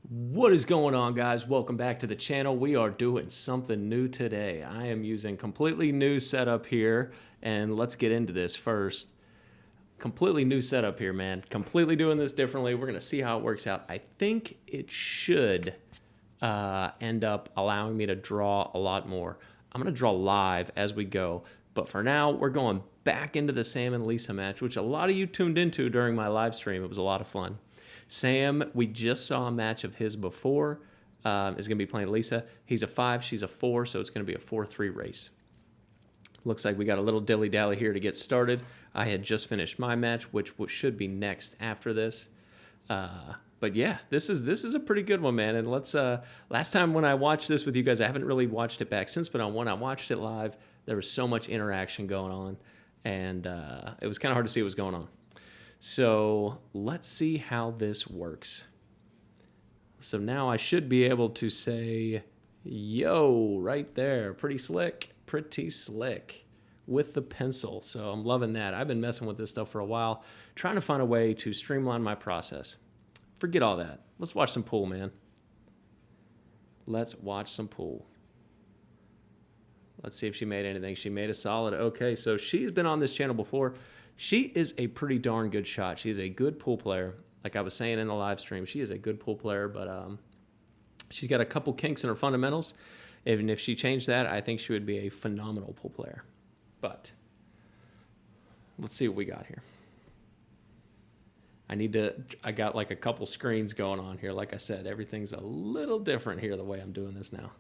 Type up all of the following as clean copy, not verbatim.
What is going on, guys? Welcome back to the channel. We are doing something new today. I am using completely new setup here, and let's get into this first. Completely new setup here, man. Completely doing this differently. We're going to see how it works out. I think it should end up allowing me to draw a lot more. I'm going to draw live as we go, but for now, we're going back into the Sam and Lisa match, which a lot of you tuned into during my live stream. It was a lot of fun. Sam, we just saw a match of his before, is going to be playing Lisa. He's a 5, she's a 4, so it's going to be a 4-3 race. Looks like we got a little dilly-dally here to get started. I had just finished my match, which should be next after this. But yeah, this is a pretty good one, man. And let's last time when I watched this with you guys, I haven't really watched it back since, but when I watched it live, there was so much interaction going on, and it was kind of hard to see what was going on. So let's see how this works. So now I should be able to say, yo, right there. Pretty slick with the pencil. So I'm loving that. I've been messing with this stuff for a while, trying to find a way to streamline my process. Forget all that. Let's watch some pool, man. Let's watch some pool. Let's see if she made anything. She made a solid. Okay, so she's been on this channel before. She is a pretty darn good shot. She's a good pool player. Like I was saying in the live stream, she is a good pool player, but she's got a couple kinks in her fundamentals. Even if she changed that, I think she would be a phenomenal pool player. But let's see what we got here. I got like a couple screens going on here. Like I said, everything's a little different here the way I'm doing this now.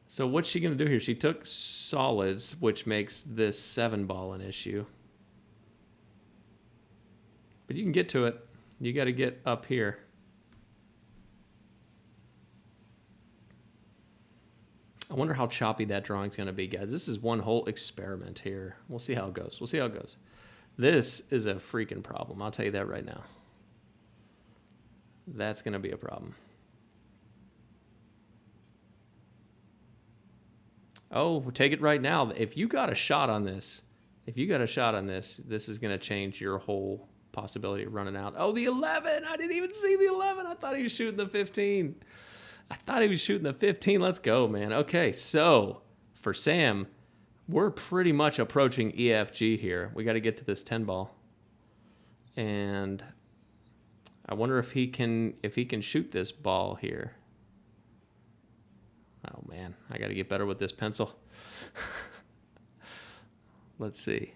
So what's she going to do here? She took solids, which makes this 7-ball an issue. But you can get to it. You got to get up here. I wonder how choppy that drawing's going to be, guys. This is one whole experiment here. We'll see how it goes. We'll see how it goes. This is a freaking problem. I'll tell you that right now. That's going to be a problem. Oh, take it right now. If you got a shot on this, this is going to change your whole possibility of running out. Oh, the 11. I didn't even see the 11. I thought he was shooting the 15. Let's go, man. Okay, so for Sam, we're pretty much approaching EFG here. We got to get to this 10-ball. And I wonder if he can shoot this ball here. Oh, man. I got to get better with this pencil. Let's see.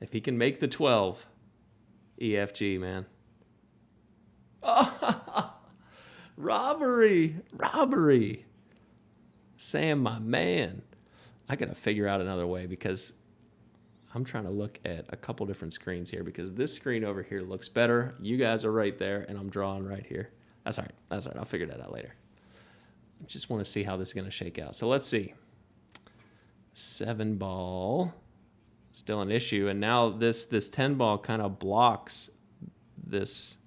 If he can make the 12... EFG, man. Oh, robbery. Sam, my man. I got to figure out another way because I'm trying to look at a couple different screens here because this screen over here looks better. You guys are right there, and I'm drawing right here. That's all right. I'll figure that out later. I just want to see how this is going to shake out. So let's see. 7-ball. Still an issue, and now this 10-ball kind of blocks this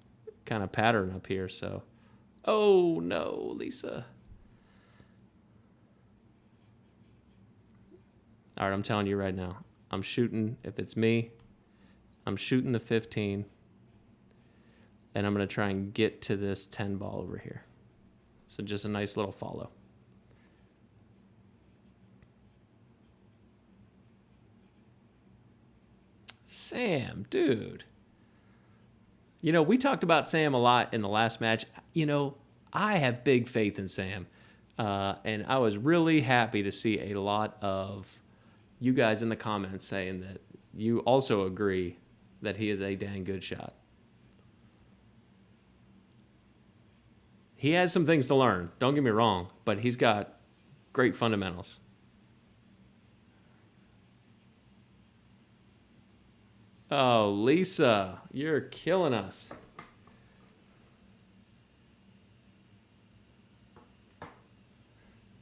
kind of pattern up here. So, oh no, Lisa. All right, I'm telling you right now, I'm shooting. If it's me, I'm shooting the 15, and I'm gonna try and get to this 10-ball over here. So just a nice little follow. Sam, dude. You know, we talked about Sam a lot in the last match. You know, I have big faith in Sam. And I was really happy to see a lot of you guys in the comments saying that you also agree that he is a dang good shot. He has some things to learn, don't get me wrong, but he's got great fundamentals. Oh, Lisa, you're killing us.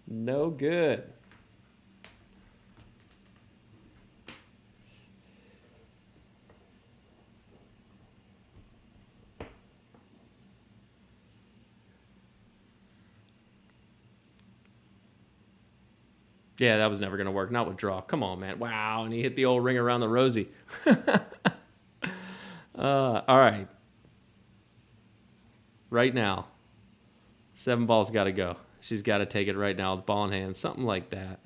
No good. Yeah, that was never going to work. Not with draw. Come on, man. Wow, and he hit the old ring around the rosy. All right. Right now, 7 ball's got to go. She's got to take it right now with ball in hand, something like that.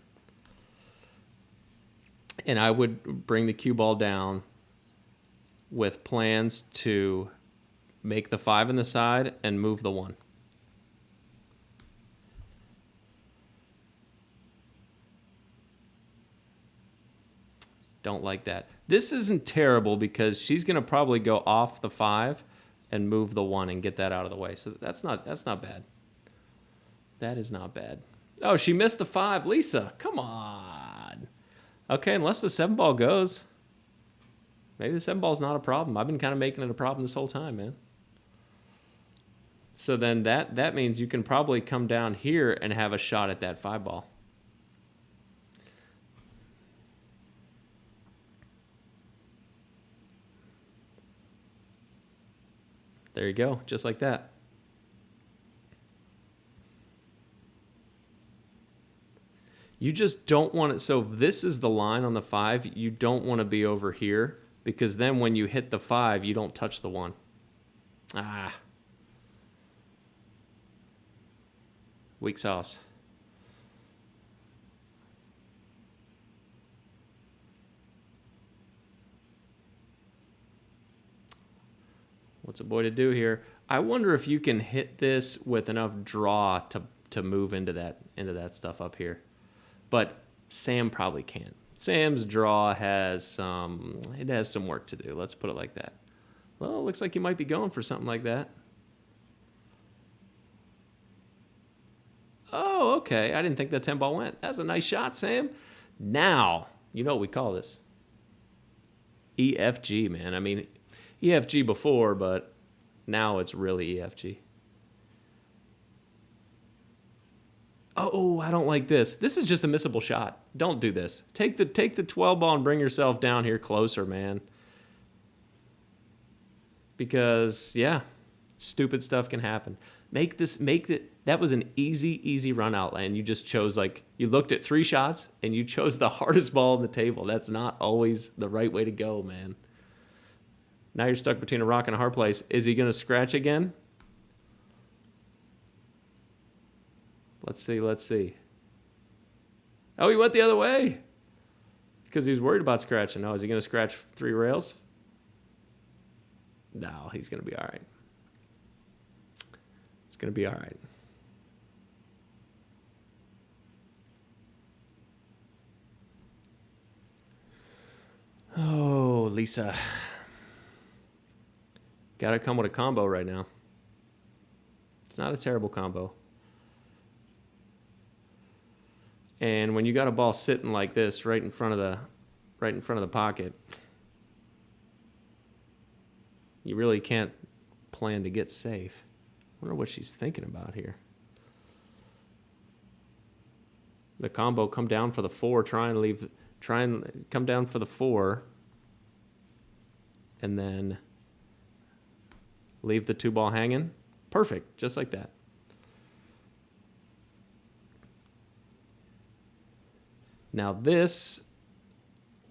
And I would bring the cue ball down with plans to make the 5 in the side and move the 1. Don't like that. This isn't terrible because she's going to probably go off the 5 and move the 1 and get that out of the way. So that's not bad. That is not bad. Oh, she missed the 5. Lisa, come on. Okay, unless the 7 ball goes. Maybe the 7 ball's not a problem. I've been kind of making it a problem this whole time, man. So then that means you can probably come down here and have a shot at that 5 ball. There you go, just like that. You just don't want it. So if this is the line on the 5, you don't want to be over here because then when you hit the 5, you don't touch the 1. Ah. Weak sauce. What's a boy to do here? I wonder if you can hit this with enough draw to move into that stuff up here. But Sam probably can't. Sam's draw has some work to do. Let's put it like that. Well, it looks like you might be going for something like that. Oh, okay. I didn't think that 10 ball went. That's a nice shot, Sam. Now, you know what we call this. EFG, man. I mean, EFG before, but now it's really EFG. Oh, I don't like this. This is just a missable shot. Don't do this. Take the 12 ball and bring yourself down here closer, man. Because, yeah, stupid stuff can happen. That was an easy run out, and you just chose, like, you looked at 3 shots, and you chose the hardest ball on the table. That's not always the right way to go, man. Now you're stuck between a rock and a hard place. Is he going to scratch again? Let's see. Oh, he went the other way because he was worried about scratching. Oh, is he going to scratch 3 rails? No, he's going to be all right. It's going to be all right. Oh, Lisa. Got to come with a combo right now. It's not a terrible combo. And when you got a ball sitting like this right in front of the pocket, you really can't plan to get safe. I wonder what she's thinking about here. The combo, come down for the 4, try and come down for the 4, and then leave the 2 ball hanging. Perfect, just like that. Now this,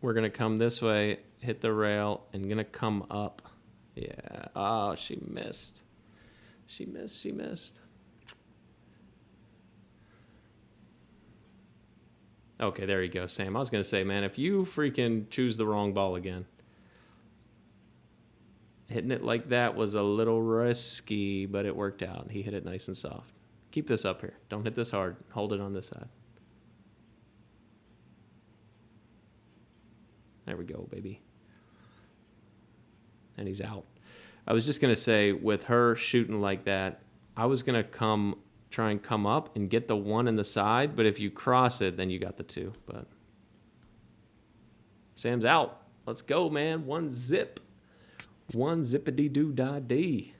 we're going to come this way, hit the rail, and going to come up. Yeah. Oh, she missed. She missed. Okay, there you go, Sam. I was going to say, man, if you freaking choose the wrong ball again. Hitting it like that was a little risky, but it worked out. He hit it nice and soft. Keep this up here. Don't hit this hard. Hold it on this side. There we go, baby. And he's out. I was just going to say, with her shooting like that, I was going to try and come up and get the 1 in the side, but if you cross it, then you got the 2. But Sam's out. Let's go, man. 1 zip. 1 zippity-doo-dah-dee.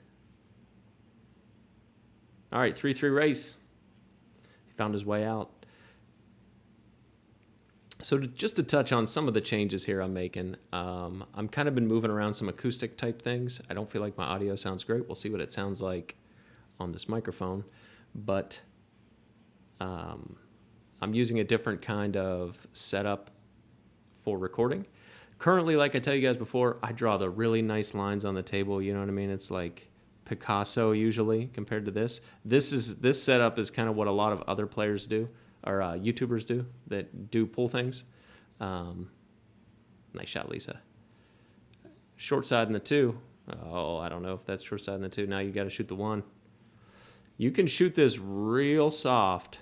All right, 3-3 race. He found his way out. So just to touch on some of the changes here I'm making, I'm kind of been moving around some acoustic type things. I don't feel like my audio sounds great. We'll see what it sounds like on this microphone. But I'm using a different kind of setup for recording. Currently, like I tell you guys before, I draw the really nice lines on the table. You know what I mean? It's like Picasso usually compared to this. This setup is kind of what a lot of other players do, or YouTubers do, that do pull things. Nice shot, Lisa. Short side in the 2. Oh, I don't know if that's short side in the 2. Now you got to shoot the 1. You can shoot this real soft,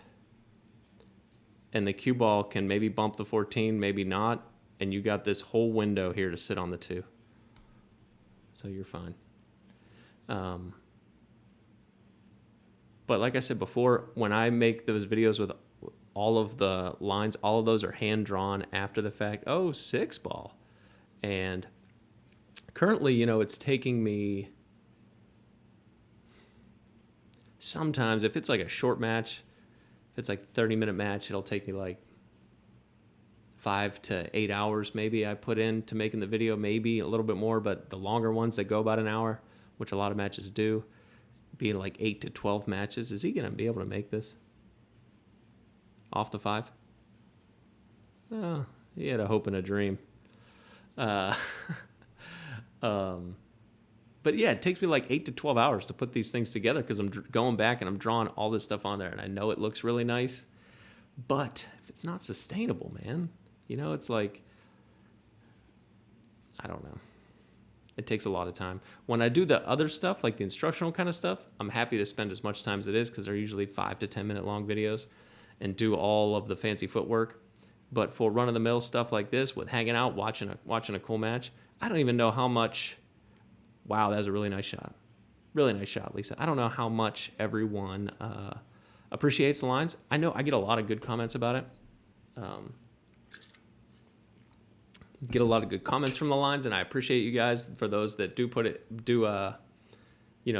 and the cue ball can maybe bump the 14, maybe not, and you got this whole window here to sit on the 2. So you're fine. But like I said before, when I make those videos with all of the lines, all of those are hand-drawn after the fact. Oh, 6 ball. And currently, you know, it's taking me sometimes, if it's like a short match, if it's like a 30-minute match, it'll take me like 5 to 8 hours maybe I put into making the video, maybe a little bit more, but the longer ones that go about an hour, which a lot of matches do, being like 8 to 12 matches. Is he going to be able to make this off the 5? Oh, he had a hope and a dream. But yeah, it takes me like 8 to 12 hours to put these things together because I'm going back and I'm drawing all this stuff on there, and I know it looks really nice. But if it's not sustainable, man, you know, it's like, I don't know. It takes a lot of time. When I do the other stuff, like the instructional kind of stuff, I'm happy to spend as much time as it is because they're usually 5 to 10 minute long videos and do all of the fancy footwork. But for run-of-the-mill stuff like this, with hanging out, watching a cool match, I don't even know how much. Wow, that was a really nice shot. Really nice shot, Lisa. I don't know how much everyone appreciates the lines. I know I get a lot of good comments about it. Get a lot of good comments from the lines, and I appreciate you guys for those that do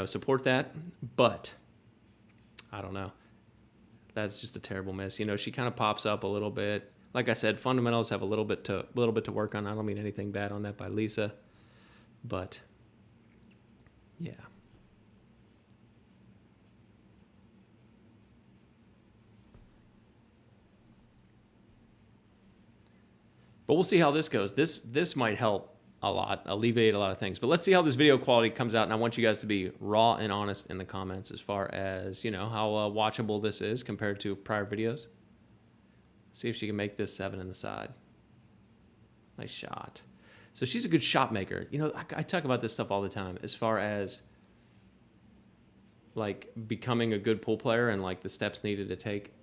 support that. But I don't know. That's just a terrible miss. You know, she kind of pops up a little bit. Like I said, fundamentals have a little bit to work on. I don't mean anything bad on that by Lisa, but yeah. But we'll see how this goes. This might help a lot, alleviate a lot of things. But let's see how this video quality comes out, and I want you guys to be raw and honest in the comments as far as, you know, how watchable this is compared to prior videos. See if she can make this 7 in the side. Nice shot. So she's a good shot maker. You know, I talk about this stuff all the time as far as like becoming a good pool player and like the steps needed to take.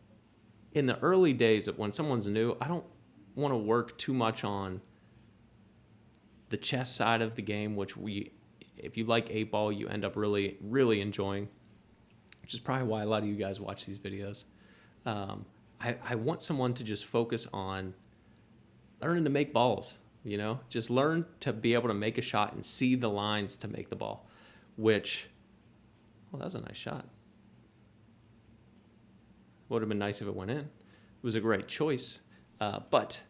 In the early days of when someone's new, I don't want to work too much on the chess side of the game, which if you like 8-ball, you end up really, really enjoying, which is probably why a lot of you guys watch these videos. I want someone to just focus on learning to make balls, you know, just learn to be able to make a shot and see the lines to make the ball, which, well, that was a nice shot. Would have been nice if it went in. It was a great choice, but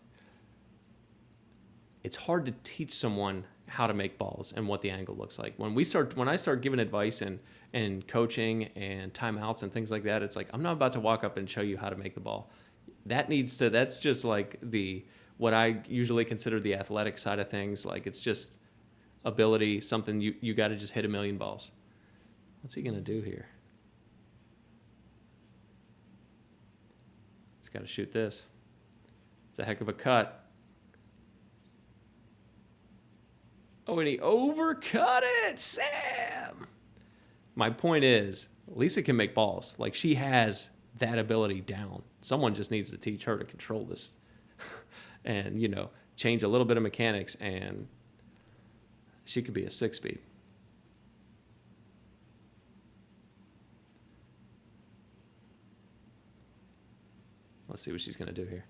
it's hard to teach someone how to make balls and what the angle looks like. When I start giving advice and coaching and timeouts and things like that, it's like, I'm not about to walk up and show you how to make the ball. That's just like what I usually consider the athletic side of things. Like, it's just ability, something you got to just hit a million balls. What's he going to do here? He's got to shoot this. It's a heck of a cut. Oh, and he overcut it, Sam. My point is, Lisa can make balls. Like, she has that ability down. Someone just needs to teach her to control this and, you know, change a little bit of mechanics, and she could be a 6-speed. Let's see what she's going to do here.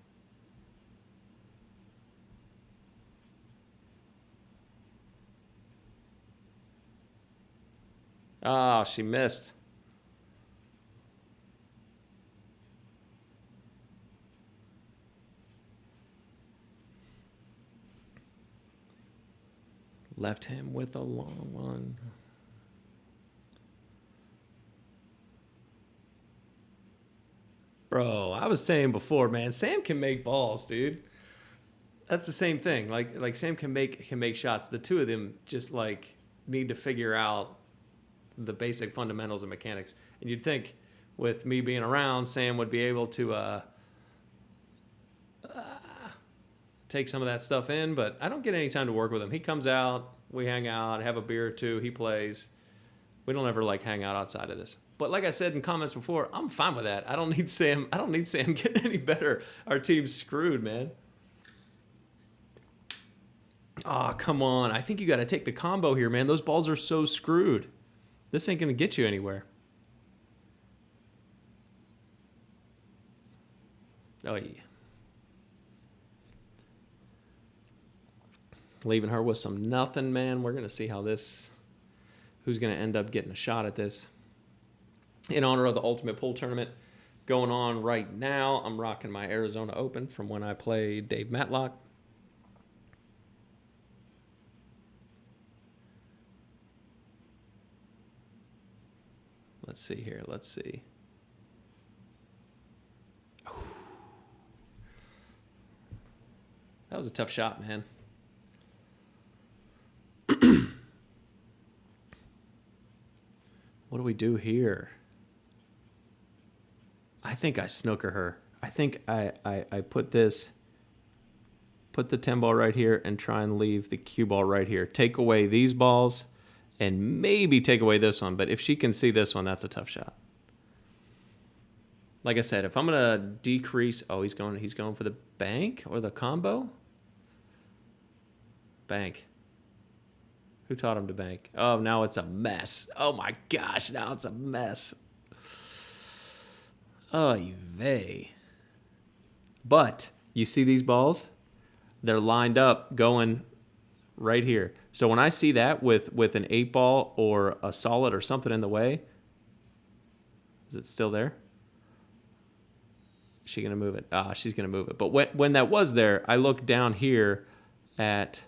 Oh, she missed. Left him with a long one. Bro, I was saying before, man, Sam can make balls, dude. That's the same thing. Like Sam can make shots. The two of them just like need to figure out the basic fundamentals of mechanics. And you'd think with me being around, Sam would be able to take some of that stuff in, but I don't get any time to work with him. He comes out, we hang out, have a beer or two, he plays. We don't ever like hang out outside of this. But like I said in comments before, I'm fine with that. I don't need Sam getting any better. Our team's screwed, man. Oh, come on. I think you got to take the combo here, man. Those balls are so screwed. This ain't going to get you anywhere. Oh, yeah. Leaving her with some nothing, man. We're going to see how this... Who's going to end up getting a shot at this. In honor of the Ultimate Pool Tournament going on right now, I'm rocking my Arizona Open from when I played Dave Matlock. Let's see here. Let's see. That was a tough shot, man. What do we do here? I think I snooker her. I think I put the 10 ball right here and try and leave the cue ball right here. Take away these balls and maybe take away this one. But if she can see this one, that's a tough shot. Like I said, if I'm going to decrease... Oh, he's going for the bank or the combo? Bank. Who taught him to bank? Oh, now it's a mess. Oh, my gosh. Now it's a mess. Oy vey. But you see these balls? They're lined up going right here. So when I see that with an 8 ball or a solid or something in the way, is it still there? Is she going to move it? Ah, she's going to move it. But when that was there, I looked down here at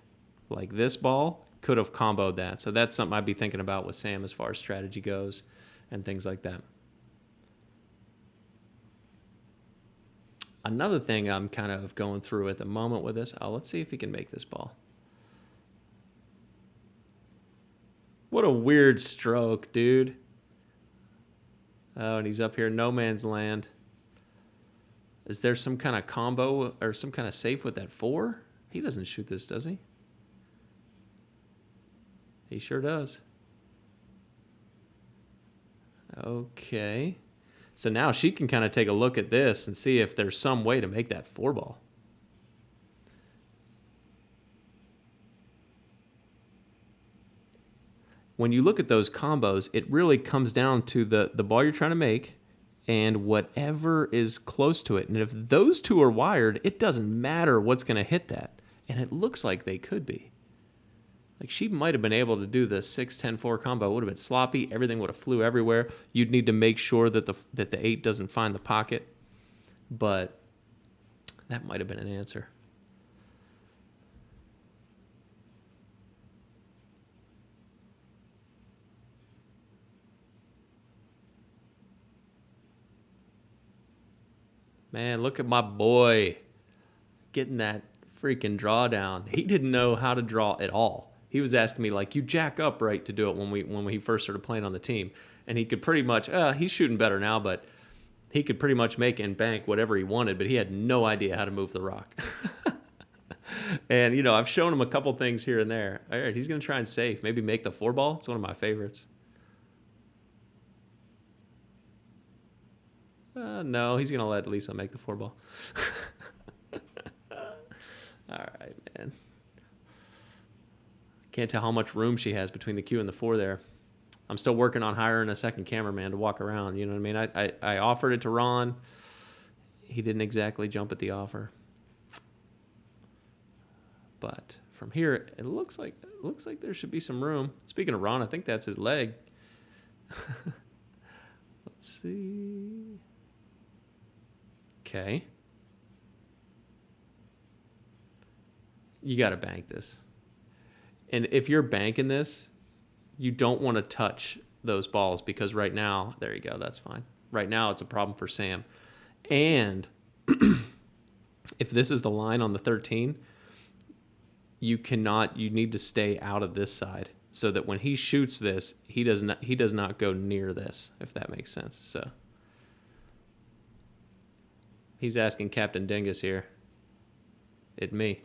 like this ball. Could have comboed that. So that's something I'd be thinking about with Sam as far as strategy goes and things like that. Another thing I'm kind of going through at the moment with this, let's see if he can make this ball. What a weird stroke, dude. Oh, and he's up here, no man's land. Is there some kind of combo or some kind of safe with that 4? He doesn't shoot this, does he? He sure does. Okay. So now she can kind of take a look at this and see if there's some way to make that 4 ball. When you look at those combos, it really comes down to the ball you're trying to make and whatever is close to it. And if those two are wired, it doesn't matter what's going to hit that. And it looks like they could be. Like she might have been able to do the 6-10-4 combo. It would have been sloppy. Everything would have flew everywhere. You'd need to make sure that the 8 doesn't find the pocket. But that might have been an answer. Man, look at my boy getting that freaking draw down. He didn't know how to draw at all. He was asking me, like, you jack up right to do it when we first started playing on the team. And he could pretty much, he's shooting better now, but he could pretty much make and bank whatever he wanted, but he had no idea how to move the rock. And, you know, I've shown him a couple things here and there. All right, he's going to try and safe. Maybe make the 4 ball. It's one of my favorites. No, he's going to let Lisa make the 4 ball. All right, man. Can't tell how much room she has between the cue and the 4 there. I'm still working on hiring a second cameraman to walk around. You know what I mean? I offered it to Ron. He didn't exactly jump at the offer. But from here, it looks like there should be some room. Speaking of Ron, I think that's his leg. Let's see. Okay. You got to bank this. And if you're banking this, you don't want to touch those balls because right now, there you go, that's fine. Right now, it's a problem for Sam. And if this is the line on the 13, you need to stay out of this side. so that when he shoots this, he does not go near this, if that makes sense. So he's asking Captain Dingus here. It me.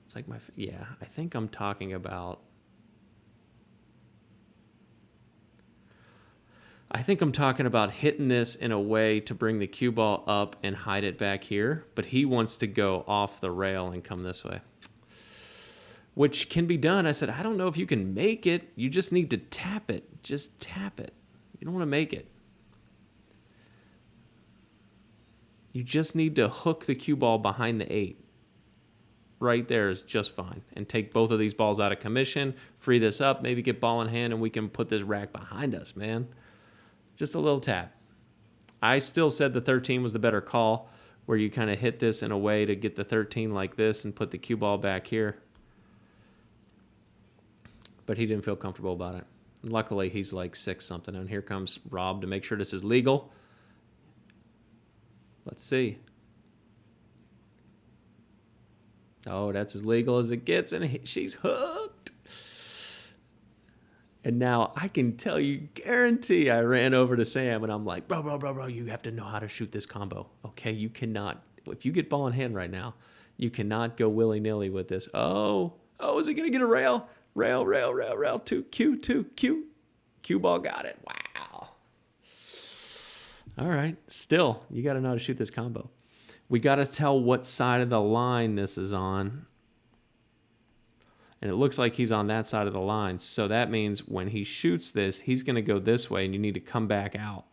It's like yeah, I think I'm talking about hitting this in a way to bring the cue ball up and hide it back here, but he wants to go off the rail and come this way, which can be done. I said, I don't know if you can make it. You just need to tap it. Just tap it. You don't want to make it. You just need to hook the cue ball behind the 8. Right there is just fine. And take both of these balls out of commission, free this up, maybe get ball in hand, and we can put this rack behind us, man. Just a little tap. I still said the 13 was the better call, where you kind of hit this in a way to get the 13 like this and put the cue ball back here. But he didn't feel comfortable about it. Luckily, he's like 6 something, and here comes Rob to make sure this is legal. Let's see. Oh, that's as legal as it gets, and she's hooked. And now I can tell you, guarantee I ran over to Sam, and I'm like, bro, you have to know how to shoot this combo. Okay, you cannot, if you get ball in hand right now, you cannot go willy-nilly with this. Oh, is it going to get a rail? Rail, 2, Q. Cue ball got it. Wow. All right, still, you got to know how to shoot this combo. We got to tell what side of the line this is on. And it looks like he's on that side of the line. So that means when he shoots this, he's going to go this way, and you need to come back out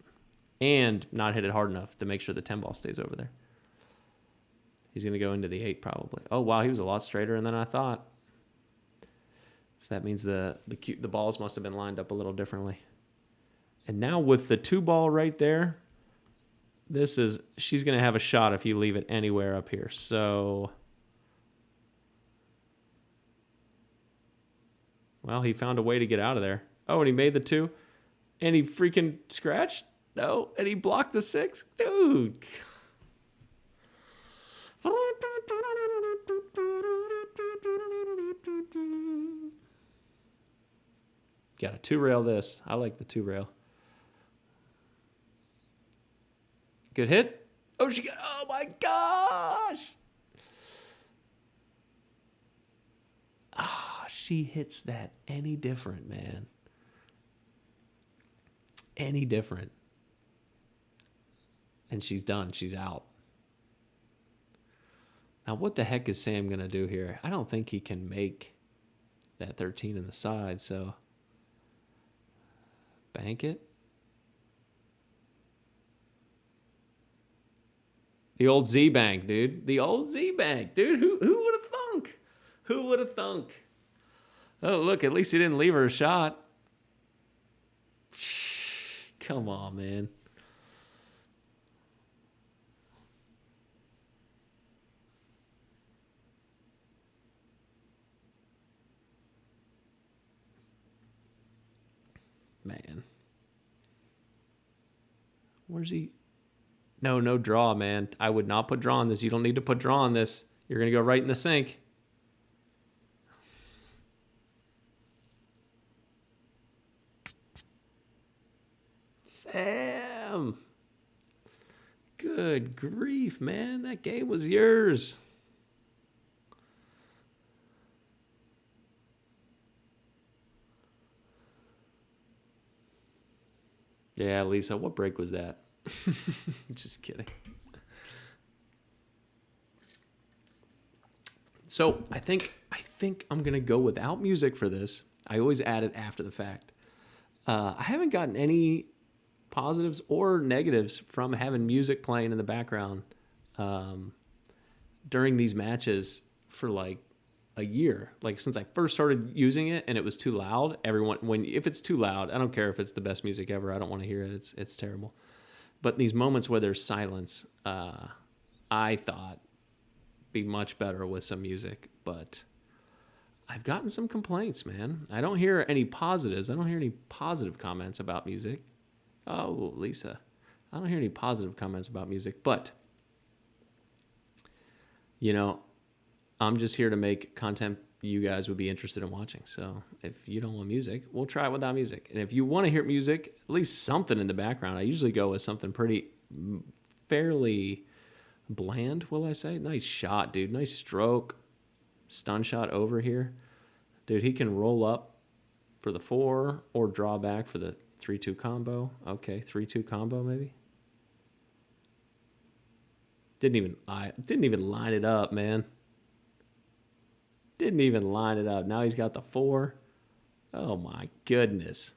and not hit it hard enough to make sure the 10 ball stays over there. He's going to go into the 8 probably. Oh, wow, he was a lot straighter than I thought. So that means the balls must have been lined up a little differently. And now with the 2 ball right there, she's going to have a shot if you leave it anywhere up here. So, well, he found a way to get out of there. Oh, and he made the 2, and he freaking scratched? No, and he blocked the 6? Dude. Got a 2-rail this. I like the 2-rail. Good hit. Oh, oh my gosh. She hits that any different, man. Any different. And she's done. She's out. Now, what the heck is Sam going to do here? I don't think he can make that 13 in the side, so bank it. The old Z-Bank, dude. The old Z-Bank, dude. Who would have thunk? Who would have thunk? Oh, look, at least he didn't leave her a shot. Come on, man. Man. Where's he? No draw, man. I would not put draw on this. You don't need to put draw on this. You're going to go right in the sink. Sam. Good grief, man. That game was yours. Yeah, Lisa, what break was that? Just kidding. So I think I'm gonna go without music for this. I always add it after the fact. I haven't gotten any positives or negatives from having music playing in the background during these matches for like a year. Like since I first started using it and it was too loud. If it's too loud, I don't care if it's the best music ever. I don't want to hear it. It's terrible. But these moments where there's silence, I thought be much better with some music. But I've gotten some complaints, man. I don't hear any positives. I don't hear any positive comments about music. Oh, Lisa. I don't hear any positive comments about music. But, you know, I'm just here to make content you guys would be interested in watching. So if you don't want music, we'll try it without music. And if you want to hear music, at least something in the background, I usually go with something pretty fairly bland, will I say? Nice shot, dude. Nice stroke. Stun shot over here. Dude, he can roll up for the 4 or draw back for the 3-2 combo. Okay, 3-2 combo maybe. I didn't even line it up, man. Didn't even line it up. Now he's got the 4. Oh my goodness.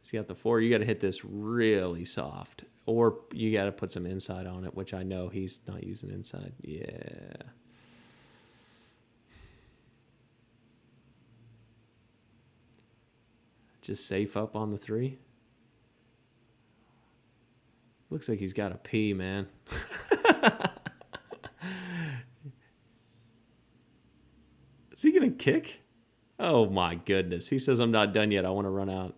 He's got the 4. You got to hit this really soft, or you got to put some inside on it, which I know he's not using inside. Yeah. Just safe up on the 3. Looks like he's got a P, man. Is he going to kick? Oh, my goodness. He says, I'm not done yet. I want to run out.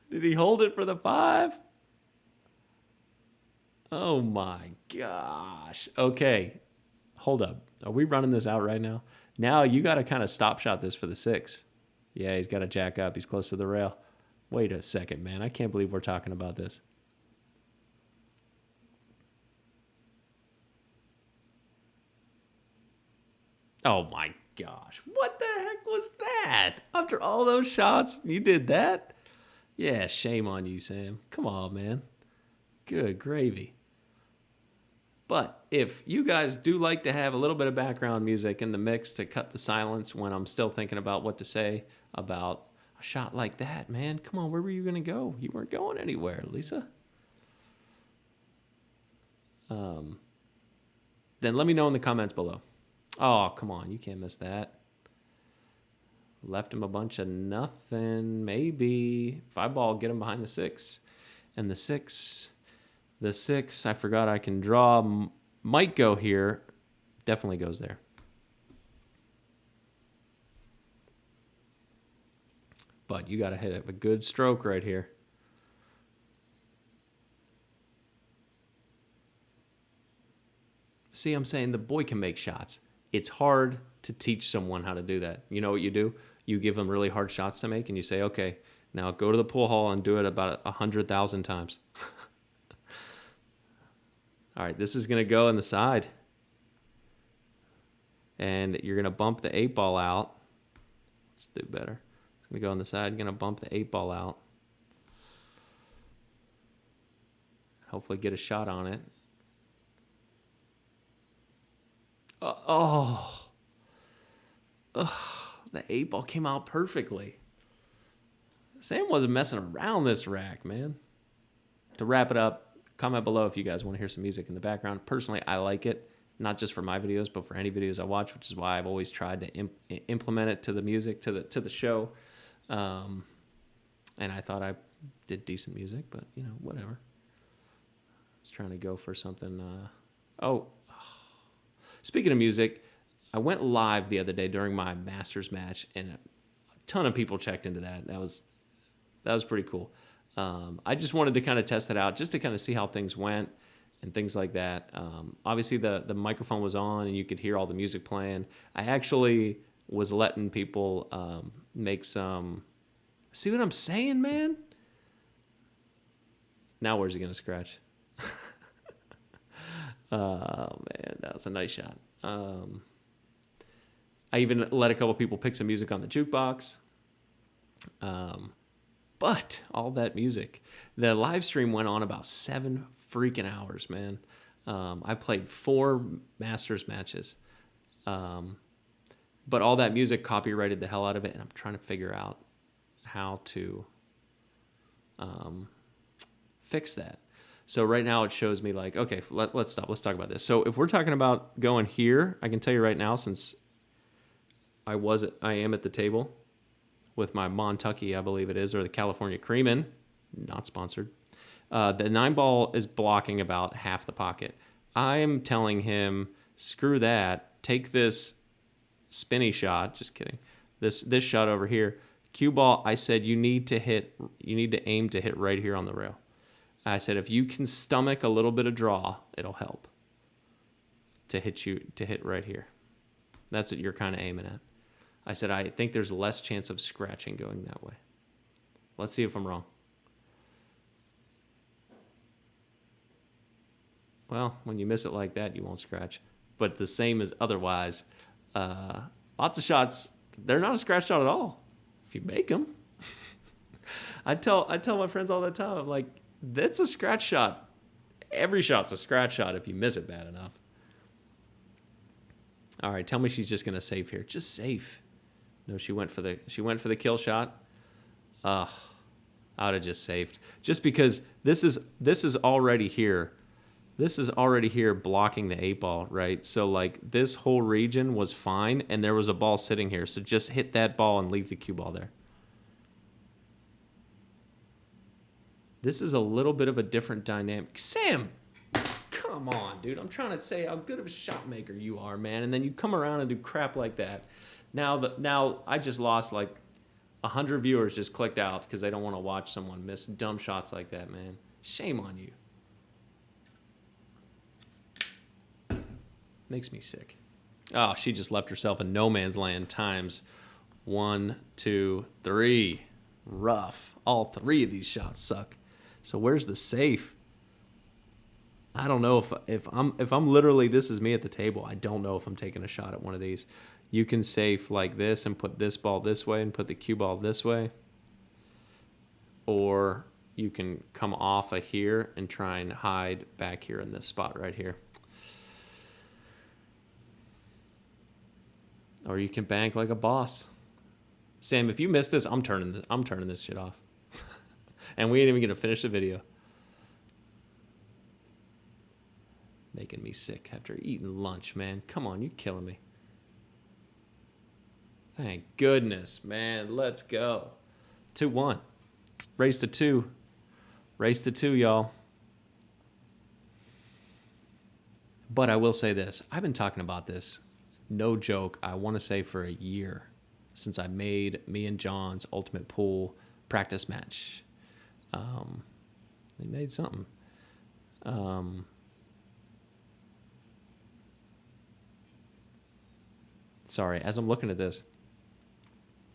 Did he hold it for the 5? Oh, my gosh. Okay. Hold up. Are we running this out right now? Now you got to kind of stop shot this for the 6. Yeah, he's got to jack up. He's close to the rail. Wait a second, man. I can't believe we're talking about this. Oh my gosh. What the heck was that? After all those shots, you did that? Yeah, shame on you, Sam. Come on, man. Good gravy. But if you guys do like to have a little bit of background music in the mix to cut the silence when I'm still thinking about what to say about a shot like that, man, come on, where were you going to go? You weren't going anywhere, Lisa. Then let me know in the comments below. Oh, come on, you can't miss that. Left him a bunch of nothing. Maybe 5-ball, get him behind the 6. And the 6, I forgot I can draw. Might go here. Definitely goes there. But you got to hit a good stroke right here. See, I'm saying the boy can make shots. It's hard to teach someone how to do that. You know what you do? You give them really hard shots to make, and you say, okay, now go to the pool hall and do it about 100,000 times. All right, this is going to go in the side. And you're going to bump the 8-ball out. Let's do better. It's going to go on the side. You're going to bump the 8-ball out. Hopefully get a shot on it. Oh, the 8-ball came out perfectly. Sam wasn't messing around this rack, man. To wrap it up, comment below if you guys want to hear some music in the background. Personally, I like it, not just for my videos, but for any videos I watch, which is why I've always tried to implement it to the music, to the show. And I thought I did decent music, but, you know, whatever. I was trying to go for something. Speaking of music, I went live the other day during my Masters match, and a ton of people checked into that. That was pretty cool. I just wanted to kind of test it out, just to kind of see how things went and things like that. Obviously, the microphone was on, and you could hear all the music playing. I actually was letting people make some... See what I'm saying, man? Now where's he going to scratch? Oh, man, that was a nice shot. I even let a couple people pick some music on the jukebox. But all that music, the live stream went on about 7 freaking hours, man. I played 4 Masters matches. But all that music copyrighted the hell out of it, and I'm trying to figure out how to fix that. So right now it shows me like, okay, let's stop. Let's talk about this. So if we're talking about going here, I can tell you right now, since I am at the table with my Montucky, I believe it is, or the California Creamin', not sponsored. The 9-ball is blocking about half the pocket. I'm telling him, screw that. Take this spinny shot. Just kidding. This shot over here. Cue ball, I said you need to aim to hit right here on the rail. I said if you can stomach a little bit of draw, it'll help to hit right here. That's what you're kind of aiming at. I said I think there's less chance of scratching going that way. Let's see if I'm wrong. Well, when you miss it like that, you won't scratch. But the same as otherwise. Lots of shots, they're not a scratch shot at all. If you make them. I tell my friends all the time, I'm like, that's a scratch shot. Every shot's a scratch shot if you miss it bad enough. All right, tell me she's just gonna save here. Just save. No, she went for the kill shot. Ugh, I would have just saved. Just because this is already here. This is already here blocking the 8-ball, right? So like this whole region was fine, and there was a ball sitting here. So just hit that ball and leave the cue ball there. This is a little bit of a different dynamic. Sam, come on, dude. I'm trying to say how good of a shot maker you are, man. And then you come around and do crap like that. Now I just lost like 100 viewers just clicked out because they don't want to watch someone miss dumb shots like that, man. Shame on you. Makes me sick. Oh, she just left herself in no man's land times 1, 2, 3. Rough. All 3 of these shots suck. So where's the safe? I don't know if I'm literally, this is me at the table. I don't know if I'm taking a shot at one of these. You can safe like this and put this ball this way and put the cue ball this way. Or you can come off of here and try and hide back here in this spot right here. Or you can bank like a boss. Sam, if you miss this, I'm turning this shit off. And we ain't even gonna finish the video. Making me sick after eating lunch, man. Come on, you killing me. Thank goodness, man. Let's go. 2-1. Race to 2. Race to 2, y'all. But I will say this. I've been talking about this. No joke, I want to say for a year since I made me and John's Ultimate Pool practice match. They made something. Sorry, as I'm looking at this,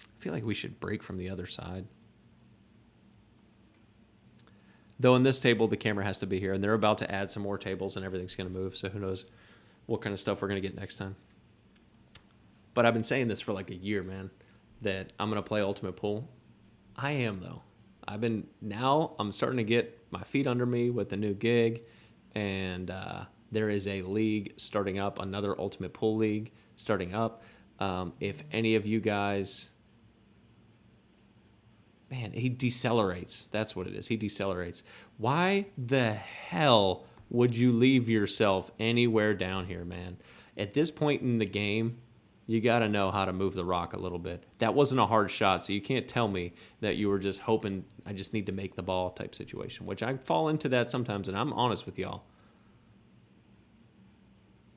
I feel like we should break from the other side. Though in this table, the camera has to be here, and they're about to add some more tables and everything's going to move, so who knows what kind of stuff we're going to get next time. But I've been saying this for like a year, man, that I'm going to play Ultimate Pool. I am, though. Now I'm starting to get my feet under me with the new gig, and there is a league starting up, another Ultimate Pool league starting up. If any of you guys... Man, he decelerates. That's what it is. He decelerates. Why the hell would you leave yourself anywhere down here, man? At this point in the game, you got to know how to move the rock a little bit. That wasn't a hard shot, so you can't tell me that you were just hoping I just need to make the ball type situation, which I fall into that sometimes, and I'm honest with y'all.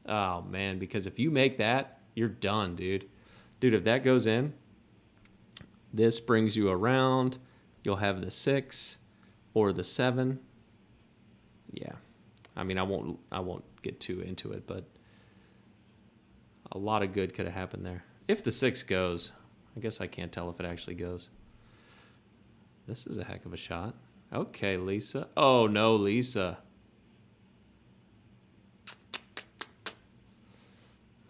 Oh, man, because if you make that, you're done, dude. Dude, if that goes in, this brings you around. You'll have the 6 or the 7. Yeah. I mean, I won't get too into it, but a lot of good could have happened there. If the 6 goes, I guess I can't tell if it actually goes. This is a heck of a shot. Okay, Lisa. Oh, no, Lisa.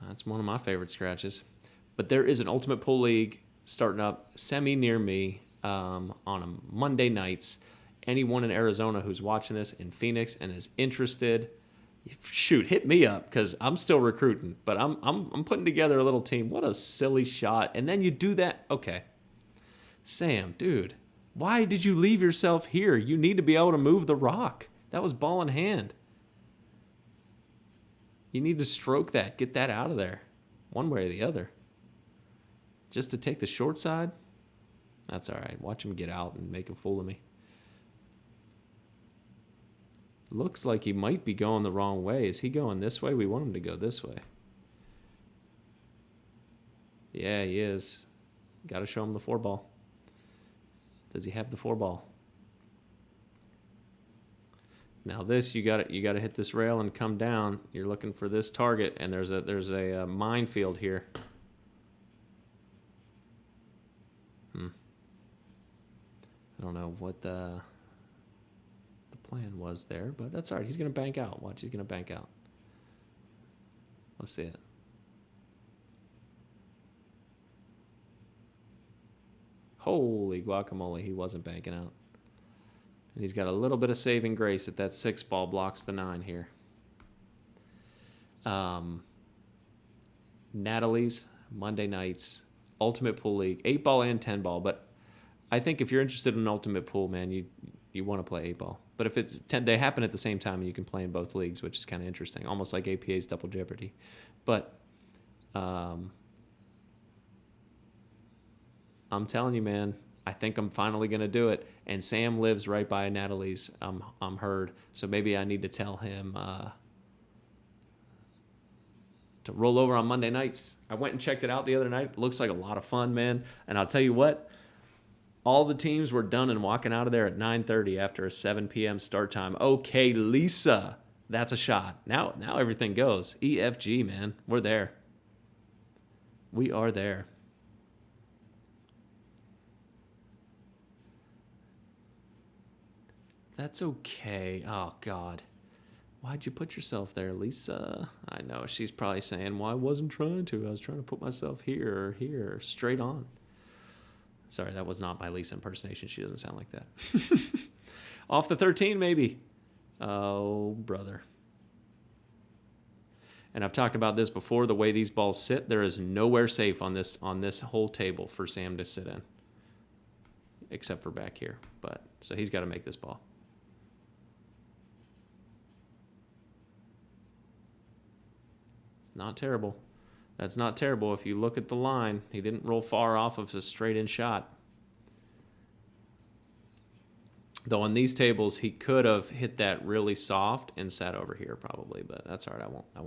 That's one of my favorite scratches. But there is an Ultimate Pool League starting up semi-near me on a Monday nights. Anyone in Arizona who's watching this in Phoenix and is interested, shoot, hit me up because I'm still recruiting. But I'm putting together a little team. What a silly shot. And then you do that. Okay. Sam, dude, why did you leave yourself here? You need to be able to move the rock. That was ball in hand. You need to stroke that. Get that out of there. One way or the other. Just to take the short side? That's all right. Watch him get out and make a fool of me. Looks like he might be going the wrong way. Is he going this way? We want him to go this way. Yeah, he is. Got to show him the 4 ball. Does he have the 4 ball? Now this, you got to hit this rail and come down. You're looking for this target, and there's a minefield here. I don't know what the plan was there, but that's all right. He's going to bank out. Watch, he's going to bank out. Let's see it. Holy guacamole, he wasn't banking out. And he's got a little bit of saving grace at that 6 ball blocks the 9 here. Natalie's, Monday nights, Ultimate Pool League, 8 ball and 10 ball. But I think if you're interested in Ultimate Pool, man, you want to play 8 ball. But if it's 10, they happen at the same time and you can play in both leagues, which is kind of interesting, almost like APA's Double Jeopardy. But I'm telling you, man, I think I'm finally going to do it. And Sam lives right by Natalie's, I'm heard. So maybe I need to tell him to roll over on Monday nights. I went and checked it out the other night. It looks like a lot of fun, man. And I'll tell you what, all the teams were done and walking out of there at 9:30 after a 7 p.m. start time. Okay, Lisa, that's a shot. Now everything goes. EFG, man, we're there. We are there. That's okay. Oh, God. Why'd you put yourself there, Lisa? I know. She's probably saying, well, I wasn't trying to. I was trying to put myself here, straight on. Sorry, that was not my Lisa impersonation. She doesn't sound like that. Off the 13, maybe. Oh, brother. And I've talked about this before. The way these balls sit, there is nowhere safe on this whole table for Sam to sit in, except for back here. But so he's got to make this ball. It's not terrible. That's not terrible. If you look at the line, he didn't roll far off of a straight-in shot. Though on these tables, he could have hit that really soft and sat over here probably, but that's all right. I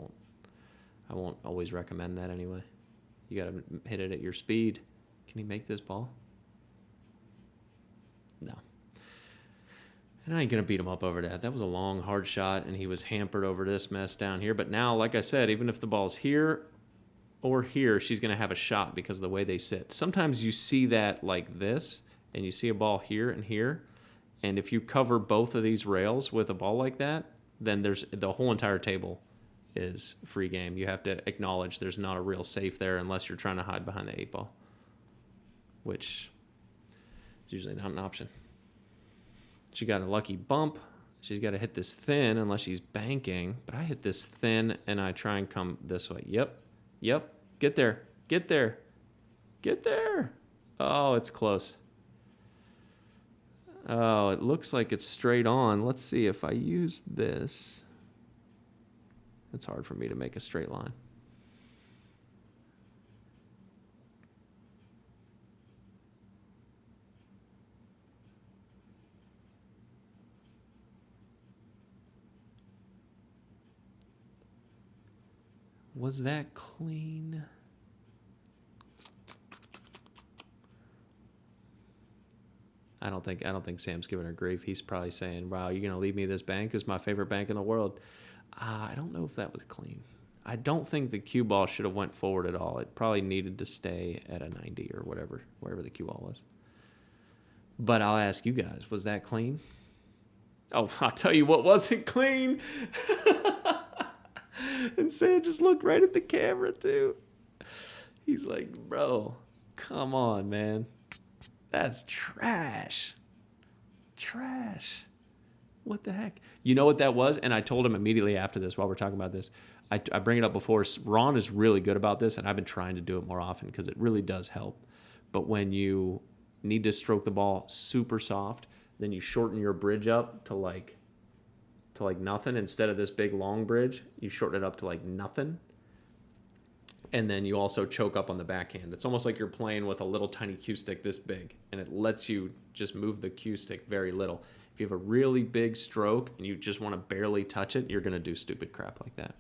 won't always recommend that anyway. You got to hit it at your speed. Can he make this ball? No. And I ain't going to beat him up over that. That was a long, hard shot, and he was hampered over this mess down here. But now, like I said, even if the ball's here or here, she's going to have a shot because of the way they sit. Sometimes you see that like this, and you see a ball here and here, and if you cover both of these rails with a ball like that, then there's the whole entire table is free game. You have to acknowledge there's not a real safe there unless you're trying to hide behind the 8 ball, which is usually not an option. She got a lucky bump. She's got to hit this thin unless she's banking. But I hit this thin, and I try and come this way. Yep. Get there. Oh, it's close. Oh, it looks like it's straight on. Let's see if I use this. It's hard for me to make a straight line. Was that clean? I don't think Sam's giving her grief. He's probably saying, wow, you're going to leave me this bank? It's my favorite bank in the world. I don't know if that was clean. I don't think the cue ball should have went forward at all. It probably needed to stay at a 90 or wherever the cue ball was. But I'll ask you guys, was that clean? Oh, I'll tell you what wasn't clean. And Sam just looked right at the camera, too. He's like, bro, come on, man. That's trash. What the heck? You know what that was? And I told him immediately after this, while we're talking about this, I bring it up before. Ron is really good about this, and I've been trying to do it more often because it really does help. But when you need to stroke the ball super soft, then you shorten your bridge up to like nothing. Instead of this big long bridge, you shorten it up to like nothing. And then you also choke up on the backhand. It's almost like you're playing with a little tiny cue stick this big, and it lets you just move the cue stick very little. If you have a really big stroke and you just want to barely touch it, you're going to do stupid crap like that.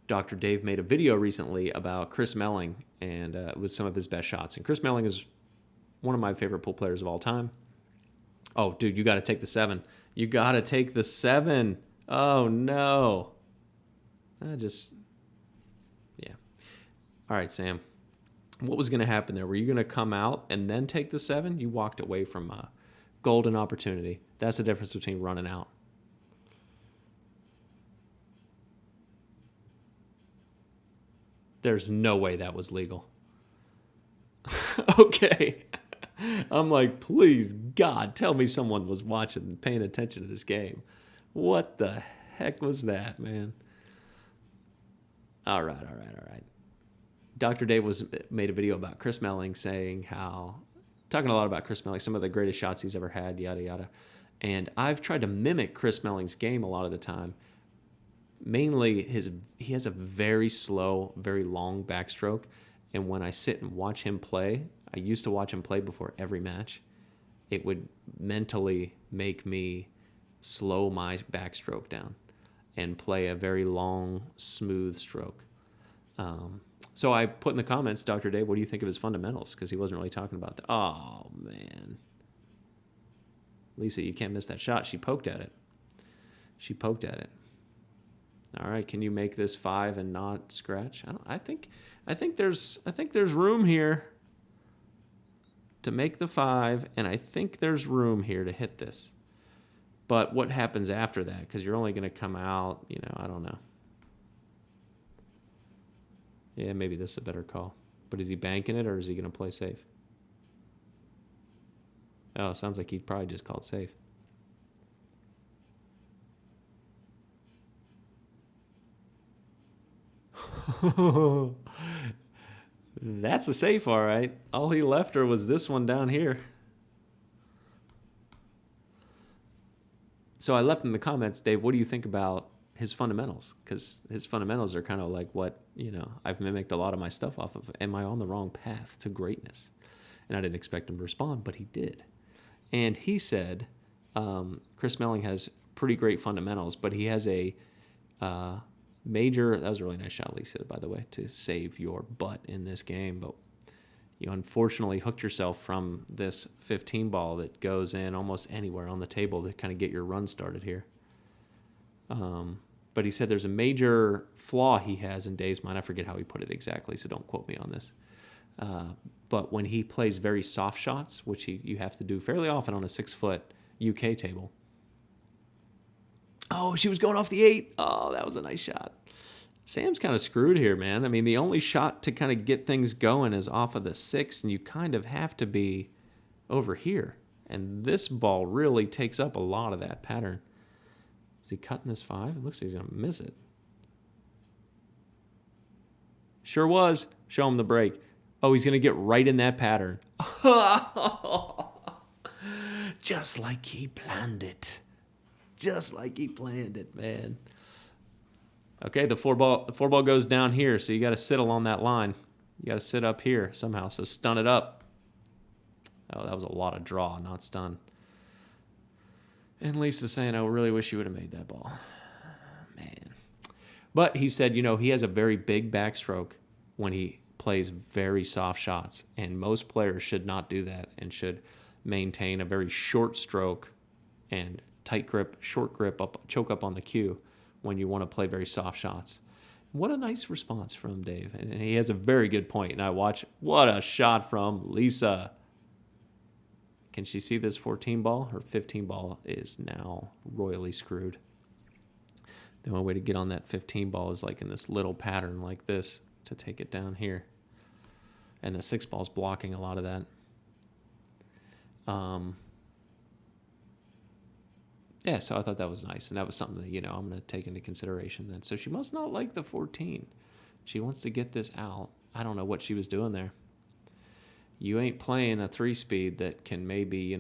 Dr. Dave made a video recently about Chris Melling and with some of his best shots. And Chris Melling is one of my favorite pool players of all time. Oh, dude, you got to take the 7. You got to take the 7. Oh, no. Yeah. All right, Sam. What was going to happen there? Were you going to come out and then take the 7? You walked away from a golden opportunity. That's the difference between running out. There's no way that was legal. Okay. I'm like, please, God, tell me someone was watching and paying attention to this game. What the heck was that, man? All right. Dr. Dave made a video about Chris Melling talking a lot about Chris Melling, some of the greatest shots he's ever had, yada, yada. And I've tried to mimic Chris Melling's game a lot of the time. Mainly, he has a very slow, very long backstroke. And when I sit and watch him play, I used to watch him play before every match. It would mentally make me slow my backstroke down and play a very long, smooth stroke. So I put in the comments, Dr. Dave, what do you think of his fundamentals? Because he wasn't really talking about that. Oh, man. Lisa, you can't miss that shot. She poked at it. All right, can you make this 5 and not scratch? I think there's room here to make the 5, and I think there's room here to hit this. But what happens after that? Because you're only going to come out, I don't know. Yeah, maybe this is a better call. But is he banking it, or is he going to play safe? Oh, sounds like he probably just called safe. That's a safe, all right. All he left her was this one down here. So I left in the comments, Dave, what do you think about his fundamentals? Because his fundamentals are kind of like what, I've mimicked a lot of my stuff off of. Am I on the wrong path to greatness? And I didn't expect him to respond, but he did. And he said, Chris Melling has pretty great fundamentals, but he has a major, that was a really nice shot, Lisa, by the way, to save your butt in this game. But you unfortunately hooked yourself from this 15 ball that goes in almost anywhere on the table to kind of get your run started here. But he said there's a major flaw he has in Dave's mind. I forget how he put it exactly, so don't quote me on this. But when he plays very soft shots, which you have to do fairly often on a 6-foot UK table. Oh, she was going off the 8. Oh, that was a nice shot. Sam's kind of screwed here, man. I mean, the only shot to kind of get things going is off of the 6, and you kind of have to be over here. And this ball really takes up a lot of that pattern. Is he cutting this 5? It looks like he's going to miss it. Sure was. Show him the break. Oh, he's going to get right in that pattern. Just like he planned it. Just like he planned it, man. Okay, the 4 ball goes down here, so you got to sit along that line. You got to sit up here somehow, so stun it up. Oh, that was a lot of draw, not stun. And Lisa's saying, I really wish you would have made that ball. Man. But he said, he has a very big backstroke when he plays very soft shots, and most players should not do that and should maintain a very short stroke and tight grip, short grip, choke up on the cue when you want to play very soft shots. What a nice response from Dave. And he has a very good point. And I watch, what a shot from Lisa. Can she see this 14 ball? Her 15 ball is now royally screwed. The only way to get on that 15 ball is like in this little pattern like this to take it down here. And the 6 ball's blocking a lot of that. Yeah, so I thought that was nice. And that was something that, I'm going to take into consideration then. So she must not like the 14. She wants to get this out. I don't know what she was doing there. You ain't playing a 3-speed that can maybe,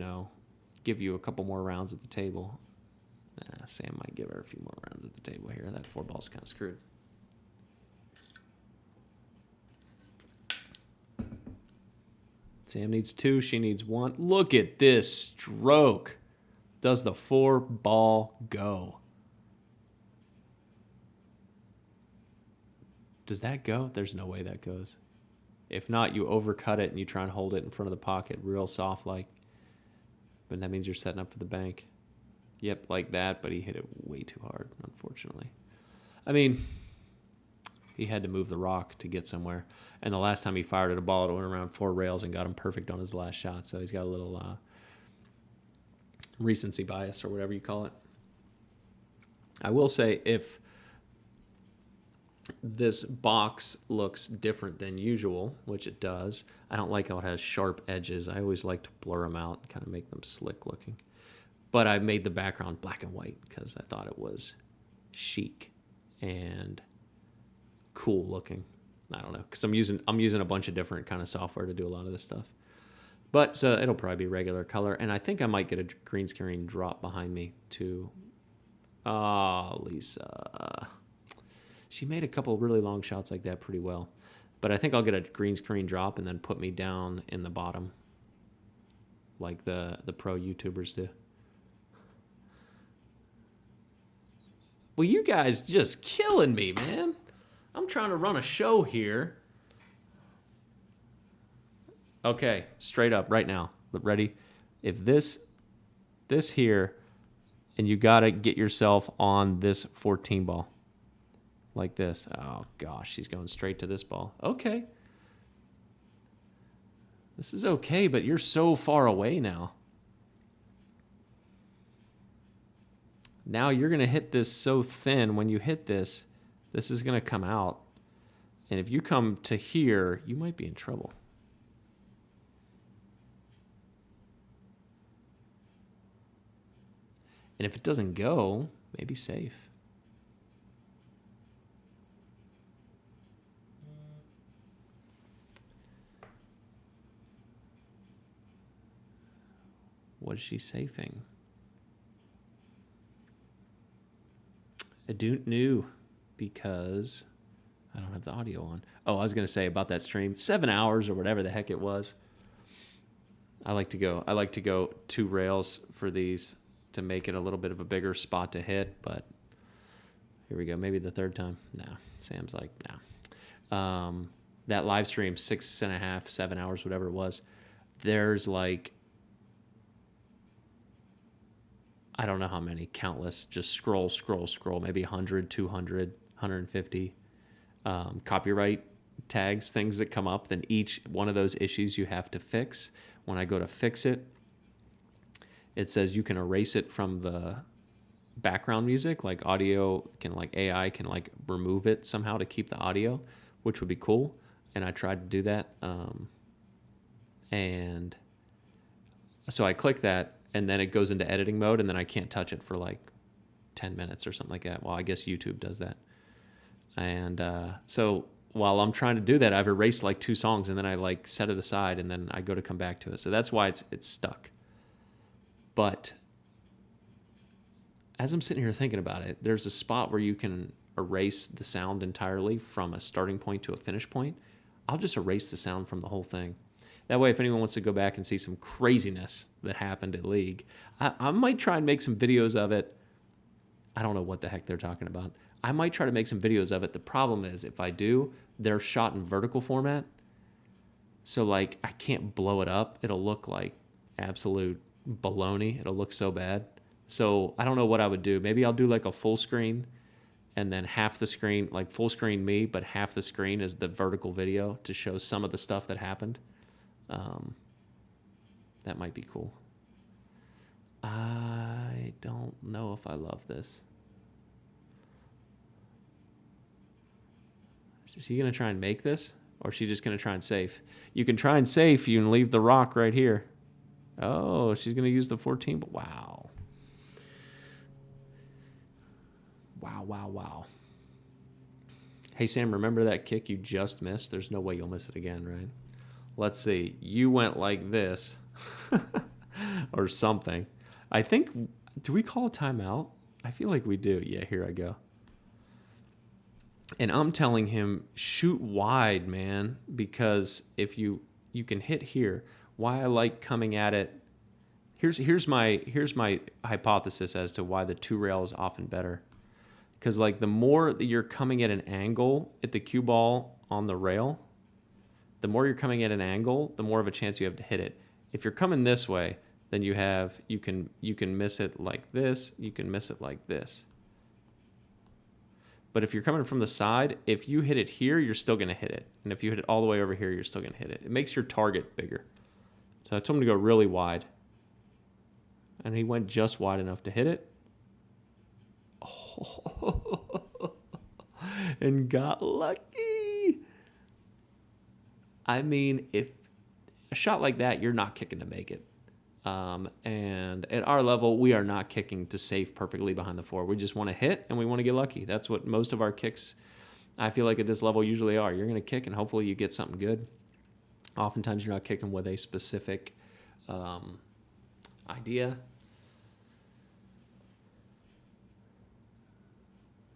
give you a couple more rounds at the table. Sam might give her a few more rounds at the table here. That 4 ball's kind of screwed. Sam needs 2. She needs 1. Look at this stroke. Does the 4 ball go? Does that go? There's no way that goes. If not, you overcut it and you try and hold it in front of the pocket real soft like. But that means you're setting up for the bank. Yep, like that, but he hit it way too hard, unfortunately. I mean, he had to move the rock to get somewhere. And the last time he fired at a ball, it went around 4 rails and got him perfect on his last shot. So he's got a little recency bias or whatever you call it. I will say, if this box looks different than usual, which it does, I don't like how it has sharp edges. I always like to blur them out and kind of make them slick looking. But I made the background black and white because I thought it was chic and cool looking. I don't know, because I'm using a bunch of different kind of software to do a lot of this stuff. But so it'll probably be regular color, and I think I might get a green screen drop behind me too. Oh, Lisa. She made a couple of really long shots like that pretty well. But I think I'll get a green screen drop and then put me down in the bottom like the pro YouTubers do. Well, you guys just killing me, man. I'm trying to run a show here. Okay, straight up right now. Ready? If this here, and you got to get yourself on this 14 ball. Like this. Oh, gosh, she's going straight to this ball. Okay. This is okay, but you're so far away now. Now you're going to hit this so thin. When you hit this, this is going to come out. And if you come to here, you might be in trouble. And if it doesn't go, maybe safe. What is she safing? I don't know because I don't have the audio on. Oh, I was going to say about that stream, 7 hours or whatever the heck it was. I like to go 2 rails for these to make it a little bit of a bigger spot to hit, but here we go. Maybe the 3rd time. No, Sam's like, no. That live stream, 6.5, 7 hours, whatever it was. There's like, I don't know how many, countless, just scroll, maybe 100, 200, 150 copyright tags, things that come up. Then each one of those issues you have to fix. When I go to fix it, it says you can erase it from the background music, like audio can, like AI can like remove it somehow to keep the audio, which would be cool. And I tried to do that. And so I click that, and then it goes into editing mode, and then I can't touch it for like 10 minutes or something like that. Well, I guess YouTube does that. And so while I'm trying to do that, I've erased like 2 songs, and then I like set it aside, and then I go to come back to it. So that's why it's stuck. But as I'm sitting here thinking about it, there's a spot where you can erase the sound entirely from a starting point to a finish point. I'll just erase the sound from the whole thing. That way, if anyone wants to go back and see some craziness that happened at League, I might try and make some videos of it. I don't know what the heck they're talking about. I might try to make some videos of it. The problem is, if I do, they're shot in vertical format. So, like, I can't blow it up. It'll look like absolute baloney. It'll look so bad. So, I don't know what I would do. Maybe I'll do, like, a full screen, and then half the screen, like, full screen me, but half the screen is the vertical video to show some of the stuff that happened. That might be cool. I don't know if I love this. Is she going to try and make this? Or is she just going to try and safe? You can try and safe. You can leave the rock right here. Oh, she's going to use the 14. But wow. Wow. Hey, Sam, remember that kick you just missed? There's no way you'll miss it again, right? Let's see. You went like this or something. I think, do we call a timeout? I feel like we do. Yeah, here I go. And I'm telling him, shoot wide, man, because if you can hit here. Why I like coming at it. Here's my hypothesis as to why the 2 rail is often better. Because like the more that you're coming at an angle at the cue ball on the rail, the more you're coming at an angle, the more of a chance you have to hit it. If you're coming this way, then you can miss it like this, you can miss it like this. But if you're coming from the side, if you hit it here, you're still going to hit it. And if you hit it all the way over here, you're still going to hit it. It makes your target bigger. So I told him to go really wide. And he went just wide enough to hit it. Oh, and got lucky. I mean, if a shot like that, you're not kicking to make it. And at our level, we are not kicking to safe perfectly behind the 4. We just want to hit and we want to get lucky. That's what most of our kicks, I feel like at this level, usually are. You're going to kick and hopefully you get something good. Oftentimes you're not kicking with a specific idea.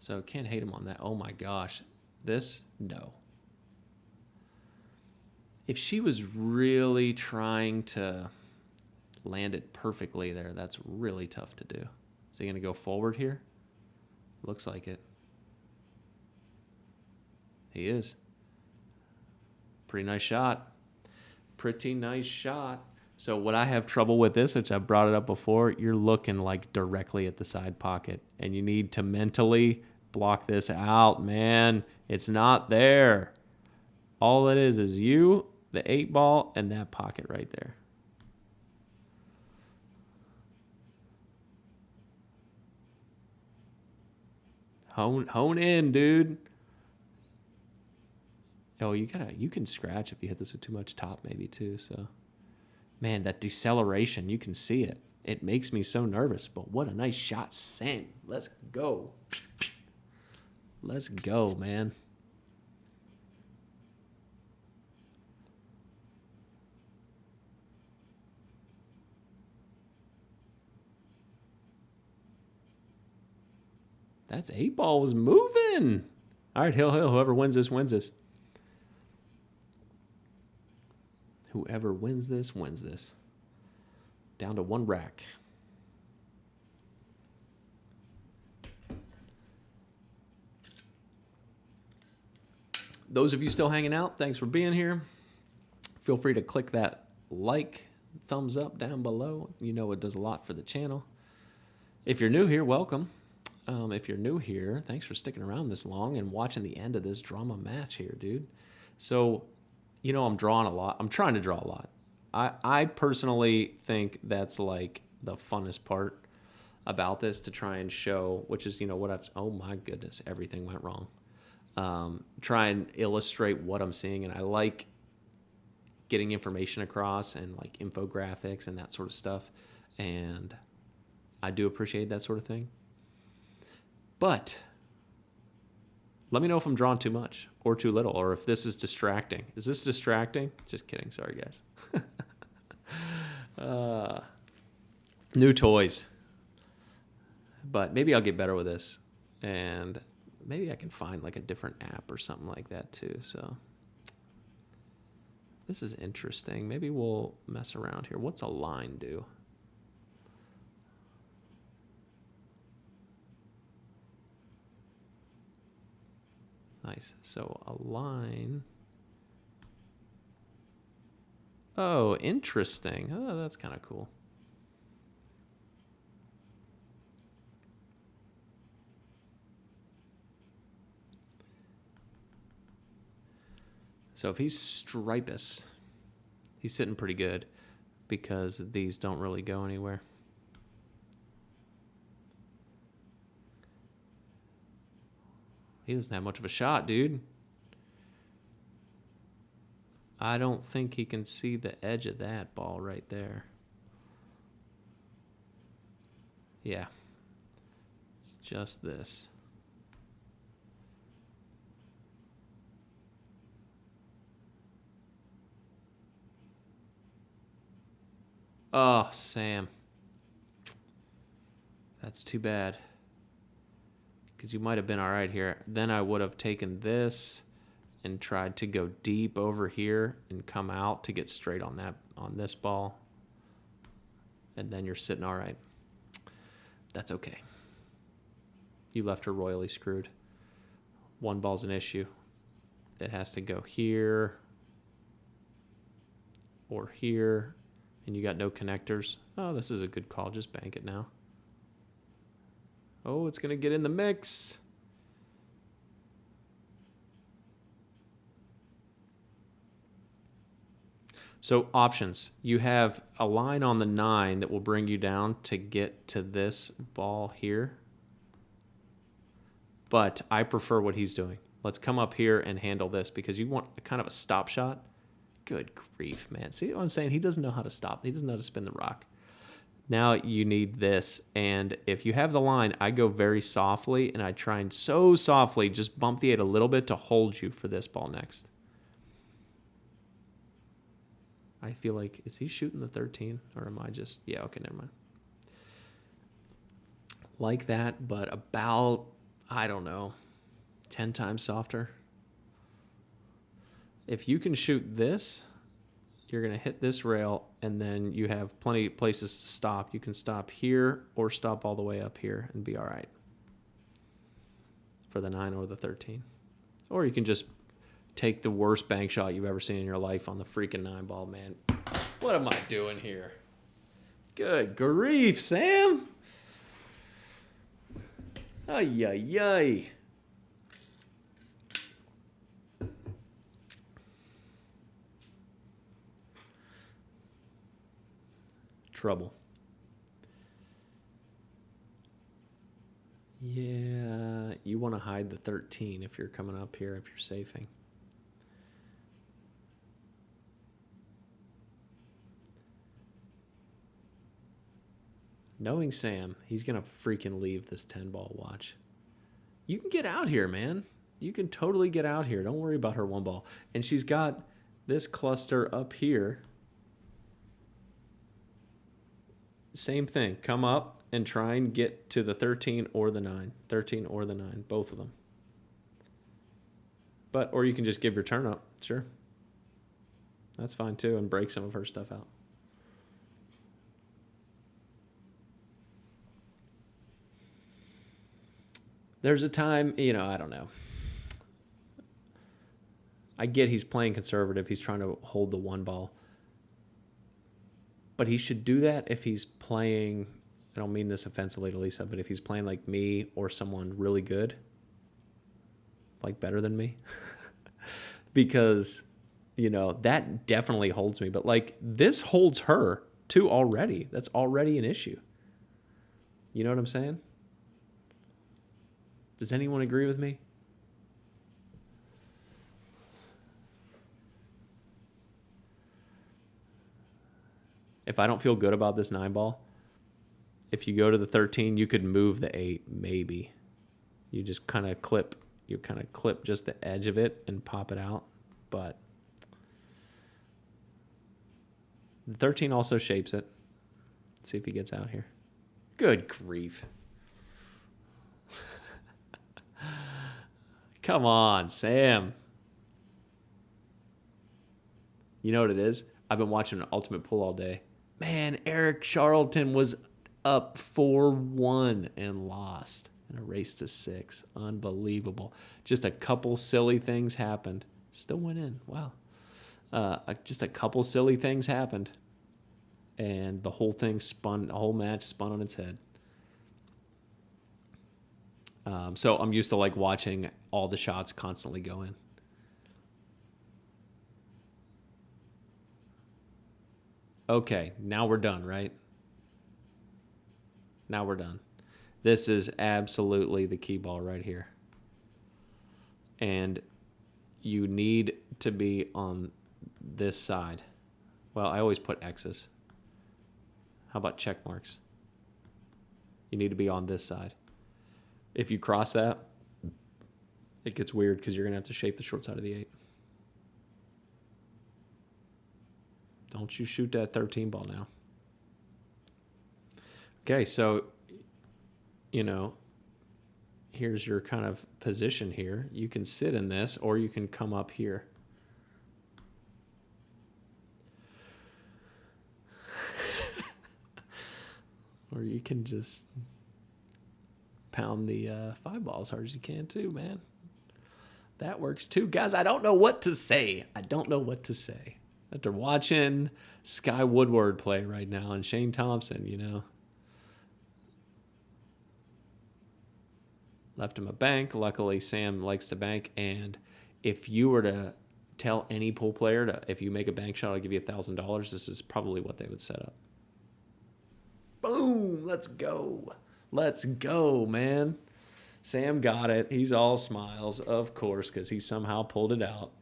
So can't hate him on that. Oh my gosh. This, no. If she was really trying to land it perfectly there, that's really tough to do. Is he going to go forward here? Looks like it. He is. Pretty nice shot. Pretty nice shot. So what I have trouble with this, which I brought it up before, you're looking like directly at the side pocket, and you need to mentally block this out, man. It's not there. All it is you, the 8 ball, and that pocket right there. Hone in, dude. Oh, you can scratch if you hit this with too much top maybe too, so. Man, that deceleration, you can see it. It makes me so nervous, but what a nice shot, Sam. Let's go. Let's go, man. That's 8 ball was moving. All right, Hill. Whoever wins this, wins this. Whoever wins this, wins this. Down to 1 rack. Those of you still hanging out, thanks for being here. Feel free to click that like, thumbs up down below. You know it does a lot for the channel. If you're new here, welcome. If you're new here, thanks for sticking around this long and watching the end of this drama match here, dude. So, you know, I'm drawing a lot. I'm trying to draw a lot. I personally think that's like the funnest part about this, to try and show, which is, you know, what I've, oh my goodness, everything went wrong. Try and illustrate what I'm seeing. And I like getting information across and like infographics and that sort of stuff. And I do appreciate that sort of thing. But let me know if I'm drawing too much or too little, or if this is distracting. Is this distracting? Just kidding. Sorry, guys. New toys. But maybe I'll get better with this. And maybe I can find like a different app or something like that too. So this is interesting. Maybe we'll mess around here. What's a line do? Nice. So a line. Oh, interesting. Oh, that's kind of cool. So if he's stripus, he's sitting pretty good because these don't really go anywhere. He doesn't have much of a shot, dude. I don't think he can see the edge of that ball right there. Yeah. It's just this. Oh, Sam. That's too bad. Because you might have been all right here. Then I would have taken this and tried to go deep over here and come out to get straight on this ball. And then you're sitting all right. That's okay. You left her royally screwed. One ball's an issue. It has to go here or here, and you got no connectors. Oh, this is a good call. Just bank it now. Oh, it's going to get in the mix. So options. You have a line on the 9 that will bring you down to get to this ball here. But I prefer what he's doing. Let's come up here and handle this because you want kind of a stop shot. Good grief, man. See what I'm saying? He doesn't know how to stop. He doesn't know how to spin the rock. Now you need this. And if you have the line, I go very softly, and I try and so softly just bump the 8 a little bit to hold you for this ball next. I feel like, is he shooting the 13? Or am I just, yeah, okay, never mind. Like that, but about, I don't know, 10 times softer. If you can shoot this, you're going to hit this rail, and then you have plenty of places to stop. You can stop here or stop all the way up here and be all right for the 9 or the 13. Or you can just take the worst bank shot you've ever seen in your life on the freaking 9 ball, man. What am I doing here? Good grief, Sam. Ay, ay, ay. Trouble. Yeah, you want to hide the 13 if you're coming up here, if you're safing. Knowing Sam, he's going to freaking leave this 10 ball watch. You can get out here, man. You can totally get out here. Don't worry about her 1 ball. And she's got this cluster up here. Same thing. Come up and try and get to the 13 or the 9. 13 or the 9. Both of them. Or you can just give your turn up. Sure. That's fine too, and break some of her stuff out. There's a time, I don't know. I get he's playing conservative. He's trying to hold the 1 ball. But he should do that if he's playing, I don't mean this offensively to Lisa, but if he's playing like me or someone really good, like better than me. Because, that definitely holds me. But like this holds her too already. That's already an issue. You know what I'm saying? Does anyone agree with me? If I don't feel good about this 9 ball, if you go to the 13, you could move the 8, maybe. You just kind of clip just the edge of it and pop it out. But the 13 also shapes it. Let's see if he gets out here. Good grief. Come on, Sam. You know what it is? I've been watching Ultimate Pool all day. Man, Eric Charlton was up 4-1 and lost in a race to 6. Unbelievable. Just a couple silly things happened. Still went in. Wow. Just a couple silly things happened. And the whole match spun on its head. So I'm used to like watching all the shots constantly go in. Okay, now we're done, right? Now we're done. This is absolutely the key ball right here. And you need to be on this side. Well, I always put X's. How about check marks? You need to be on this side. If you cross that, it gets weird because you're going to have to shape the short side of the 8. Don't you shoot that 13 ball now. Okay, so, here's your kind of position here. You can sit in this or you can come up here. Or you can just pound the 5 ball as hard as you can too, man. That works too. Guys, I don't know what to say. I don't know what to say. After watching Sky Woodward play right now and Shane Thompson, you know. Left him a bank. Luckily, Sam likes to bank. And if you were to tell any pool player to, if you make a bank shot, I'll give you $1,000, this is probably what they would set up. Boom! Let's go. Let's go, man. Sam got it. He's all smiles, of course, because he somehow pulled it out.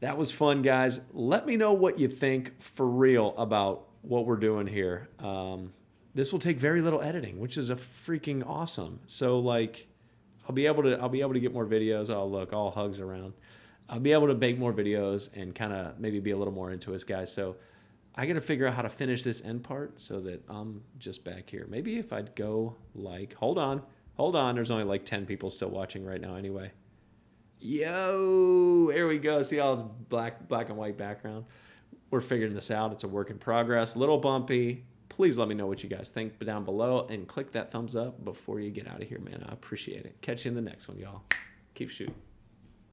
That was fun, guys. Let me know what you think for real about what we're doing here. This will take very little editing, which is a freaking awesome. So like, I'll be able to get more videos. Oh, look, all hugs around. I'll be able to make more videos and kind of maybe be a little more into us, guys. So I got to figure out how to finish this end part so that I'm just back here. Maybe if I'd go like, hold on. There's only like 10 people still watching right now anyway. Yo, here we go. See how it's black and white background? We're figuring this out. It's a work in progress. Little bumpy. Please let me know what you guys think down below and click that thumbs up before you get out of here, man. I appreciate it. Catch you in the next one, y'all. Keep shooting.